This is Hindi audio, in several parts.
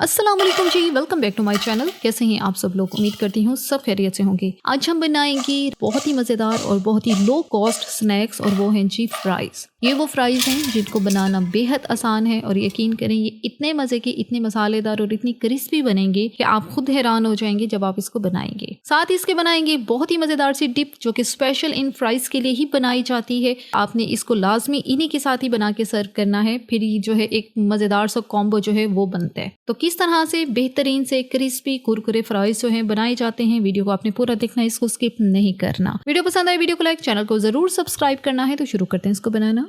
अस्सलाम वालेकुम जी, welcome back to my channel. कैसे हैं आप सब लोग? उम्मीद करती हूँ सब खैरियत से होंगे। आज हम बनाएंगे बहुत ही मज़ेदार और बहुत ही लो कॉस्ट स्नैक्स और वो हैं जी फ्राइज़। ये वो फ्राइज़ हैं जिनको बनाना बेहद आसान है और यकीन करें ये इतने मज़े के, इतने मसालेदार और इतनी क्रिस्पी बनेंगे कि आप खुद हैरान हो जाएंगे जब आप इसको बनाएंगे। साथ ही इसके बनाएंगे बहुत ही मज़ेदार सी डिप जो कि स्पेशल इन फ्राइज़ के लिए ही बनाई जाती है। आपने इसको लाजमी इन्हीं के साथ ही बना के सर्व करना है, फिर ये जो है एक मज़ेदार सा कॉम्बो जो है वो बनता है। तो किस तरह से बेहतरीन से क्रिस्पी कुरकुरे फ्राइज जो हैं बनाए जाते हैं, वीडियो को आपने पूरा देखना है, इसको स्किप नहीं करना। वीडियो पसंद आए वीडियो को लाइक, चैनल को जरूर सब्सक्राइब करना है। तो शुरू करते हैं इसको बनाना।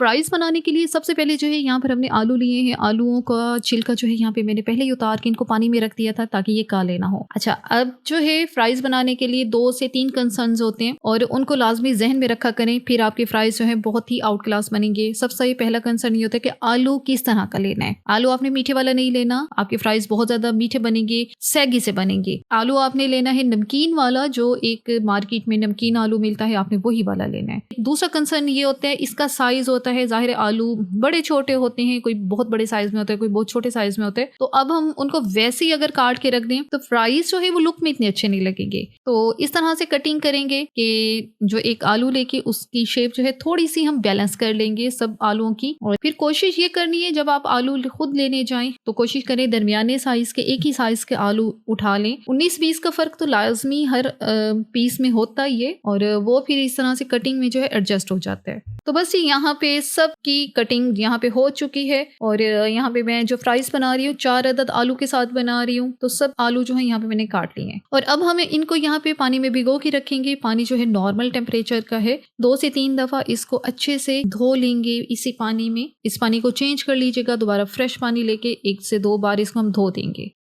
फ्राइज़ बनाने के लिए सबसे पहले जो है यहाँ पर हमने आलू लिए हैं। आलूओं का छिलका जो है यहाँ पे मैंने पहले ही उतार के इनको पानी में रख दिया था ताकि ये काले ना हो। अच्छा, अब जो है फ्राइज़ बनाने के लिए 2 से 3 कंसर्न्स होते हैं और उनको लाजमी जहन में रखा करें, फिर आपके फ्राइज़ जो है बहुत ही आउट क्लास बनेंगे। सबसे पहला कंसर्न ये होता है कि आलू किस तरह का लेना है। आलू आपने मीठे वाला नहीं लेना, आपके फ्राइज़ बहुत ज्यादा मीठे बनेंगे, सैगी से बनेंगे। आलू आपने लेना है नमकीन वाला, जो एक मार्केट में नमकीन आलू मिलता है, आपने वही वाला लेना है। दूसरा कंसर्न ये होता है इसका साइज होता है। जाहिर है आलू बड़े छोटे होते हैं, कोई बहुत बड़े साइज में होता है, कोई बहुत छोटे साइज में होता है। तो अब हम उनको वैसे ही अगर काट के रख दें तो फ्राइज जो है वो लुक में इतने अच्छे नहीं लगेंगे। तो इस तरह से कटिंग करेंगे कि जो एक आलू लेके उसकी शेप जो है थोड़ी सी हम बैलेंस कर लेंगे सब आलूओं की। और फिर कोशिश ये करनी है जब आप आलू खुद लेने जाएं तो कोशिश करें दरमियाने साइज के, एक ही साइज के आलू उठा लें। 19-20 का फर्क तो लाजमी हर पीस में होता ही है और वो फिर इस तरह से कटिंग में जो है एडजस्ट हो जाता है। तो बस यहाँ पे सब की कटिंग यहाँ पे हो चुकी है और यहाँ पे मैं जो फ्राइज बना रही हूँ 4 अदद आलू के साथ बना रही हूँ। तो सब आलू जो है यहाँ पे मैंने काट लिए हैं और अब हमें इनको यहाँ पे पानी में भिगो के रखेंगे। पानी जो है नॉर्मल टेम्परेचर का है। 2 से 3 दफा इसको अच्छे से धो लेंगे इसी पानी में। इस पानी को चेंज कर लीजिएगा, दोबारा फ्रेश पानी लेके 1 से 2 बार इसको हम धो देंगे।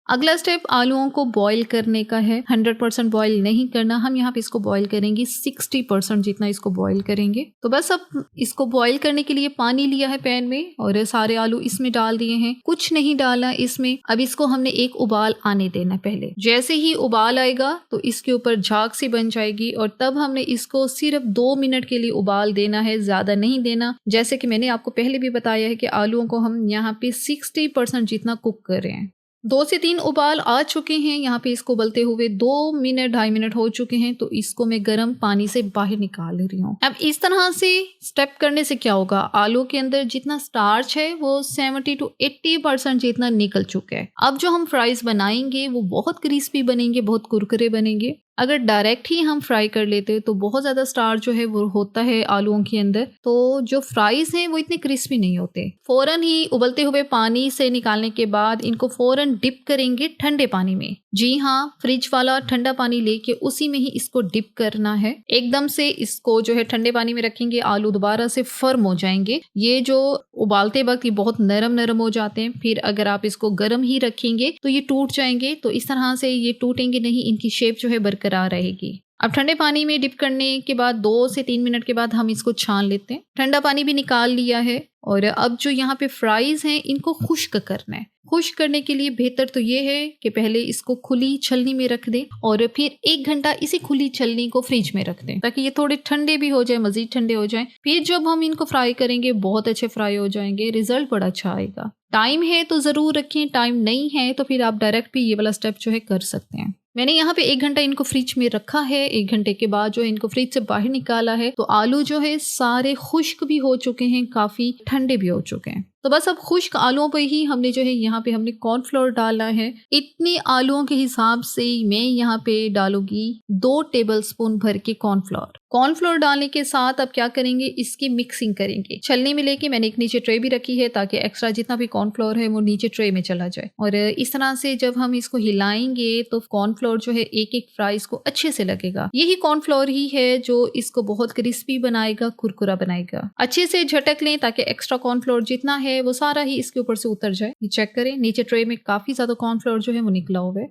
अगला स्टेप आलूओं को बॉईल करने का है। 100% बॉईल नहीं करना, हम यहाँ पे इसको बॉईल करेंगे 60% जितना इसको बॉईल करेंगे। तो बस अब इसको बॉईल करने के लिए पानी लिया है पैन में और सारे आलू इसमें डाल दिए हैं, कुछ नहीं डाला इसमें। अब इसको हमने एक उबाल आने देना पहले। जैसे ही उबाल आएगा तो इसके ऊपर झाग सी बन जाएगी और तब हमने इसको सिर्फ 2 मिनट के लिए उबाल देना है, ज्यादा नहीं देना। जैसे कि मैंने आपको पहले भी बताया है कि आलूओं को हम यहाँ पे 60% जितना कुक कर रहे हैं। 2 से 3 उबाल आ चुके हैं। यहाँ पे इसको उबलते हुए 2 मिनट 2.5 मिनट हो चुके हैं। तो इसको मैं गर्म पानी से बाहर निकाल रही हूँ। अब इस तरह से स्टेप करने से क्या होगा, आलू के अंदर जितना स्टार्च है वो 70 to 80% जितना निकल चुका है। अब जो हम फ्राइज बनाएंगे वो बहुत क्रिस्पी बनेंगे, बहुत कुरकुरे बनेंगे। अगर डायरेक्ट ही हम फ्राई कर लेते तो बहुत ज़्यादा स्टार्च जो है वो होता है आलूओं के अंदर, तो जो फ्राइज हैं वो इतने क्रिस्पी नहीं होते। फौरन ही उबलते हुए पानी से निकालने के बाद इनको फौरन डिप करेंगे ठंडे पानी में। जी हाँ, फ्रिज वाला ठंडा पानी लेके उसी में ही इसको डिप करना है। एकदम से इसको जो है ठंडे पानी में रखेंगे, आलू दोबारा से फर्म हो जाएंगे। ये जो उबालते वक्त ये बहुत नरम नरम हो जाते हैं, फिर अगर आप इसको गर्म ही रखेंगे तो ये टूट जाएंगे। तो इस तरह से ये टूटेंगे नहीं, इनकी शेप जो है बरकरार रहेगी। अब ठंडे पानी में डिप करने के बाद 2 से 3 मिनट के बाद हम इसको छान लेते हैं। ठंडा पानी भी निकाल लिया है और अब जो यहाँ पे फ्राइज हैं इनको खुश्क करना है। खुश्क करने के लिए बेहतर तो ये है कि पहले इसको खुली छलनी में रख दें और फिर 1 घंटा इसी खुली छलनी को फ्रिज में रख दें ताकि ये थोड़े ठंडे भी हो जाए, मजीद ठंडे हो जाएं। फिर जब हम इनको फ्राई करेंगे बहुत अच्छे फ्राई हो जाएंगे, रिजल्ट बड़ा अच्छा आएगा। टाइम है तो जरूर रखें, टाइम नहीं है तो फिर आप डायरेक्ट भी ये वाला स्टेप जो है कर सकते हैं। मैंने यहाँ पे 1 घंटा इनको फ्रिज में रखा है। 1 घंटे के बाद जो है इनको फ्रिज से बाहर निकाला है तो आलू जो है सारे खुश्क भी हो चुके हैं, काफी ठंडे भी हो चुके हैं। तो बस अब खुश्क आलूओं पे ही हमने जो है यहाँ पे हमने कॉर्नफ्लोर डाला है। इतनी आलूओं के हिसाब से मैं यहाँ पे डालूंगी 2 टेबलस्पून भर के कॉर्नफ्लोर। कॉर्नफ्लोर डालने के साथ अब क्या करेंगे, इसकी मिक्सिंग करेंगे। छलनी में लेके मैंने एक नीचे ट्रे भी रखी है ताकि एक्स्ट्रा जितना भी कॉर्नफ्लोर है वो नीचे ट्रे में चला जाए। और इस तरह से जब हम इसको हिलाएंगे तो कॉर्नफ्लोर जो है एक एक फ्राइज को अच्छे से लगेगा। यही कॉर्नफ्लोर ही है जो इसको बहुत क्रिस्पी बनाएगा, कुरकुरा बनाएगा। अच्छे से झटक लें ताकि एक्स्ट्रा कॉर्नफ्लोर जितना है वो सारा ही इसके ऊपर से उतर जाए। ये चेक करें, नीचे ट्रे में काफी ज्यादा कॉर्नफ्लोर जो है वो निकला हुआ है।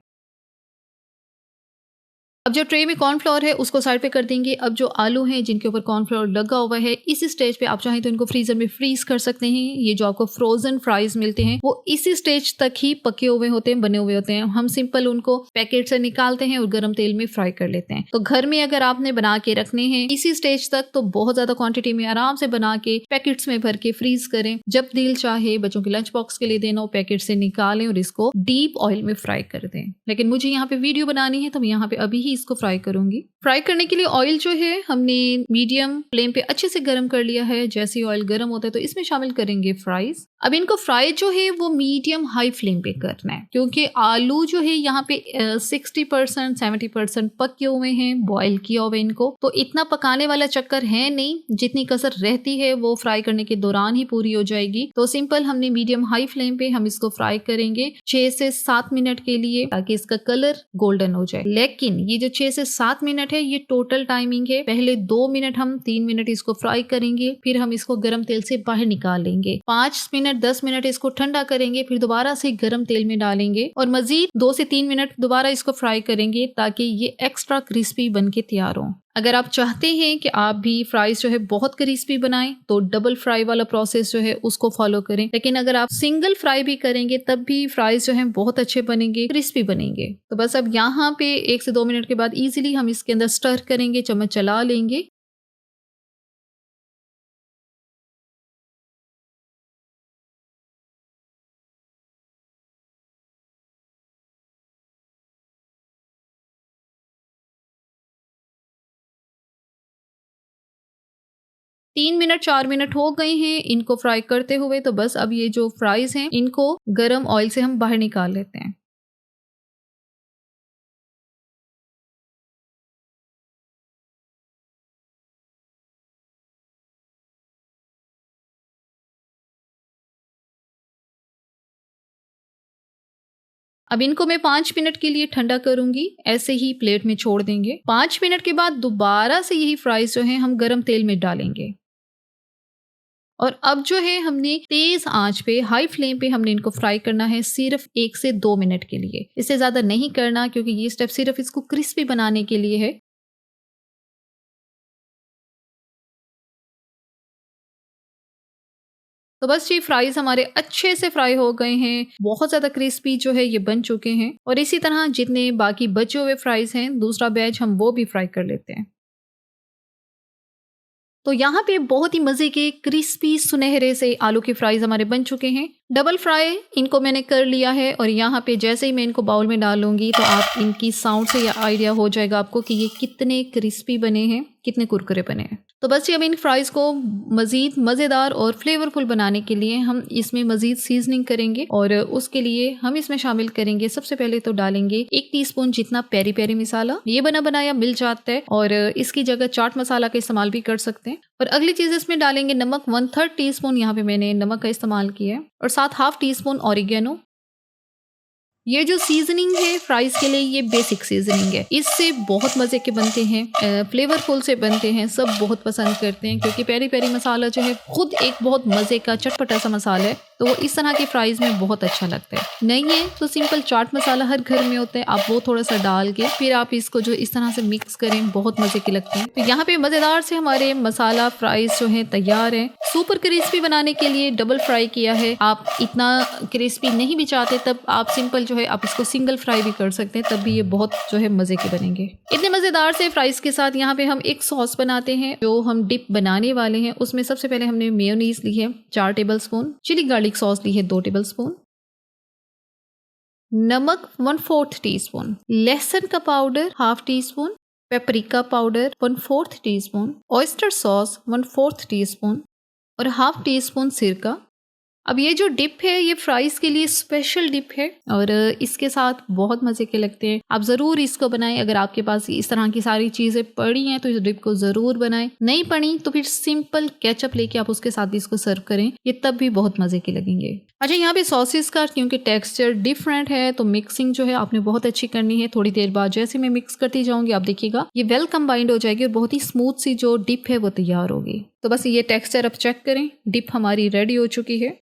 अब जो ट्रे में कॉर्नफ्लोर है उसको साइड पे कर देंगे। अब जो आलू हैं जिनके ऊपर कॉर्नफ्लोर लगा हुआ है, इस स्टेज पे आप चाहें तो इनको फ्रीजर में फ्रीज कर सकते हैं। ये जो आपको फ्रोजन फ्राइज मिलते हैं वो इसी स्टेज तक ही पके हुए होते हैं, बने हुए होते हैं। हम सिंपल उनको पैकेट से निकालते हैं और गर्म तेल में फ्राई कर लेते हैं। तो घर में अगर आपने बना के रखने हैं इसी स्टेज तक तो बहुत ज्यादा क्वांटिटी में आराम से बना के पैकेट्स में भर के फ्रीज करें। जब दिल चाहे बच्चों के लंच बॉक्स के लिए देना हो, पैकेट से निकालें और इसको डीप ऑयल में फ्राई कर दें। लेकिन मुझे यहाँ पे वीडियो बनानी है तो मैं यहाँ पे अभी ही इसको फ्राई करूंगी। फ्राई करने के लिए ऑयल जो है हमने मीडियम फ्लेम पे अच्छे से गर्म कर लिया है। जैसे ही ऑयल गर्म होता है तो इसमें शामिल करेंगे फ्राइज। अब इनको फ्राई जो है वो मीडियम हाई फ्लेम पे करना है, क्योंकि आलू जो है यहाँ पे 60% 70% पके हुए हैं, बॉयल किया हुआ है इनको। तो इतना पकाने वाला चक्कर है नहीं, जितनी कसर रहती है वो फ्राई करने के दौरान ही पूरी हो जाएगी। तो सिंपल हमने मीडियम हाई फ्लेम पे हम इसको फ्राई करेंगे 6 से 7 मिनट के लिए, ताकि इसका कलर गोल्डन हो जाए। लेकिन ये जो 6 से 7 मिनट है ये टोटल टाइमिंग है। पहले 2 मिनट हम 3 मिनट इसको फ्राई करेंगे, फिर हम इसको गर्म तेल से बाहर निकाल लेंगे। 5 मिनट 10 मिनट इसको ठंडा करेंगे, फिर दोबारा से गर्म तेल में डालेंगे और मजीद 2 से 3 मिनट दोबारा इसको फ्राई करेंगे ताकि ये एक्स्ट्रा क्रिस्पी बन के तैयार हो। अगर आप चाहते हैं कि आप भी फ्राइज जो है बहुत क्रिस्पी बनाएं तो डबल फ्राई वाला प्रोसेस जो है उसको फॉलो करें। लेकिन अगर आप सिंगल फ्राई भी करेंगे तब भी फ्राइज जो है बहुत अच्छे बनेंगे, क्रिस्पी बनेंगे। तो बस अब यहाँ पे 1 से 2 मिनट के बाद इजीली हम इसके अंदर स्टर करेंगे, चम्मच चला लेंगे। तीन मिनट 4 मिनट हो गए हैं इनको फ्राई करते हुए। तो बस अब ये जो फ्राइज हैं इनको गर्म ऑयल से हम बाहर निकाल लेते हैं। अब इनको मैं 5 मिनट के लिए ठंडा करूंगी, ऐसे ही प्लेट में छोड़ देंगे। 5 मिनट के बाद दोबारा से यही फ्राइज जो है हम गरम तेल में डालेंगे और अब जो है हमने तेज आंच पे, हाई फ्लेम पे हमने इनको फ्राई करना है सिर्फ 1 से 2 मिनट के लिए। इससे ज्यादा नहीं करना, क्योंकि ये स्टेप सिर्फ इसको क्रिस्पी बनाने के लिए है। तो बस ये फ्राइज हमारे अच्छे से फ्राई हो गए हैं, बहुत ज्यादा क्रिस्पी जो है ये बन चुके हैं। और इसी तरह जितने बाकी बचे हुए फ्राइज हैं, दूसरा बैच हम वो भी फ्राई कर लेते हैं। तो यहाँ पे बहुत ही मजे के क्रिस्पी सुनहरे से आलू के फ्राइज हमारे बन चुके हैं। डबल फ्राई इनको मैंने कर लिया है और यहाँ पे जैसे ही मैं इनको बाउल में डालूंगी तो आप इनकी साउंड से यह आइडिया हो जाएगा आपको कि ये कितने क्रिस्पी बने हैं, कितने कुरकुरे बने हैं। तो बस ये अब इन फ्राइज को मजीद मज़ेदार और फ्लेवरफुल बनाने के लिए हम इसमें मजीद सीजनिंग करेंगे और उसके लिए हम इसमें शामिल करेंगे, सबसे पहले तो डालेंगे 1 टीस्पून जितना पेरी पेरी मसाला। ये बना बनाया मिल जाता है और इसकी जगह चाट मसाला का इस्तेमाल भी कर सकते हैं। और अगली चीज इसमें डालेंगे नमक, 1/3 टीस्पून यहाँ पे मैंने नमक का इस्तेमाल किया है और साथ हाफ टीस्पून ऑरिगेनो। ये जो सीजनिंग है फ्राइज के लिए ये बेसिक सीजनिंग है, इससे बहुत मजे के बनते हैं, फ्लेवरफुल से बनते हैं, सब बहुत पसंद करते हैं क्योंकि पेरी पेरी मसाला जो है खुद एक बहुत मजे का चटपटा सा मसाला है, तो वो इस तरह के फ्राइज में बहुत अच्छा लगता है। नहीं है तो सिंपल चाट मसाला हर घर में होता है, आप वो थोड़ा सा डाल के फिर आप इसको जो इस तरह से मिक्स करें, बहुत मजे के लगते हैं। तो यहाँ पे मजेदार से हमारे मसाला फ्राइज जो है तैयार है। सुपर क्रिस्पी बनाने के लिए डबल फ्राई किया है। आप इतना क्रिस्पी नहीं भी चाहते तब आप सिंपल जो है आप इसको सिंगल फ्राई भी कर सकते हैं, तब भी ये बहुत जो है मजे के बनेंगे। इतने मजेदार से फ्राइज के साथ यहाँ पे हम एक सॉस बनाते हैं जो हम डिप बनाने वाले हैं। उसमें सबसे पहले हमने मेयोनीज ली है 4 टेबलस्पून, चिली गार्लिक सॉस ली है 2 टेबलस्पून, नमक 1/4 टीस्पून, लहसुन का powder half teaspoon, paprika powder 1/4 teaspoon, oyster sauce 1/4 teaspoon और हाफ टीस्पून सिरका। अब ये जो डिप है ये फ्राइज के लिए स्पेशल डिप है और इसके साथ बहुत मजे के लगते हैं। आप जरूर इसको बनाएं। अगर आपके पास इस तरह की सारी चीजें पड़ी हैं तो इस डिप को जरूर बनाएं। नहीं पड़ी तो फिर सिंपल केचप लेके आप उसके साथ भी इसको सर्व करें, ये तब भी बहुत मजे के लगेंगे। अच्छा, यहाँ पे सॉसेस का क्योंकि टेक्सचर डिफरेंट है तो मिक्सिंग जो है आपने बहुत अच्छी करनी है। थोड़ी देर बाद जैसे मैं मिक्स करती जाऊंगी आप देखिएगा ये वेल कंबाइंड हो जाएगी और बहुत ही स्मूथ सी जो डिप है वो तैयार होगी। तो बस ये टेक्सचर अब चेक करें, डिप हमारी रेडी हो चुकी है।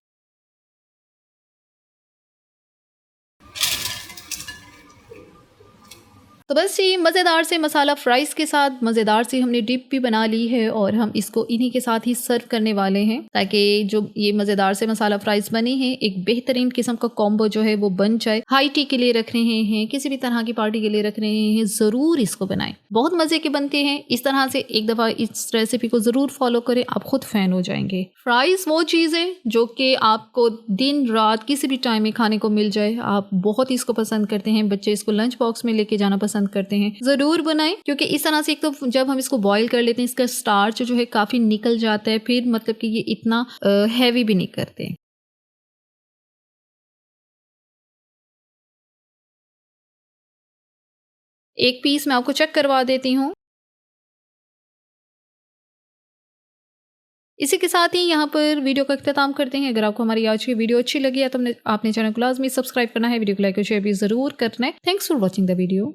तो बस ये मज़ेदार से मसाला फ्राइज़ के साथ मज़ेदार सी हमने डिप भी बना ली है और हम इसको इन्हीं के साथ ही सर्व करने वाले हैं, ताकि जो ये मज़ेदार से मसाला फ्राइज़ बने हैं एक बेहतरीन किस्म का कॉम्बो जो है वो बन जाए। हाई टी के लिए रख रहे हैं, किसी भी तरह की पार्टी के लिए रख रहे हैं, ज़रूर इसको बनाएं। बहुत मज़े के बनते हैं। इस तरह से एक दफ़ा इस रेसिपी को ज़रूर फॉलो करें, आप खुद फ़ैन हो जाएंगे। फ्राइज़ वो चीज़ है जो कि आपको दिन रात किसी भी टाइम में खाने को मिल जाए। आप बहुत इसको पसंद करते हैं, बच्चे इसको लंच बॉक्स में लेके जाना पसंद करते हैं। ज़रूर बनाएं, क्योंकि इस तरह से एक तो जब हम इसको बॉईल कर लेते हैं इसका स्टार्च जो है काफ़ी निकल जाता है, फिर मतलब कि ये इतना हैवी भी नहीं करते। एक पीस मैं आपको चेक करवा देती हूँ। इसी के साथ ही यहाँ पर वीडियो का इख्तिताम करते हैं। अगर आपको हमारी आज की वीडियो अच्छी लगी है तो आपने चैनल को लाजमी सब्सक्राइब करना है, वीडियो को लाइक और शेयर भी ज़रूर करना है। Thanks for watching the video.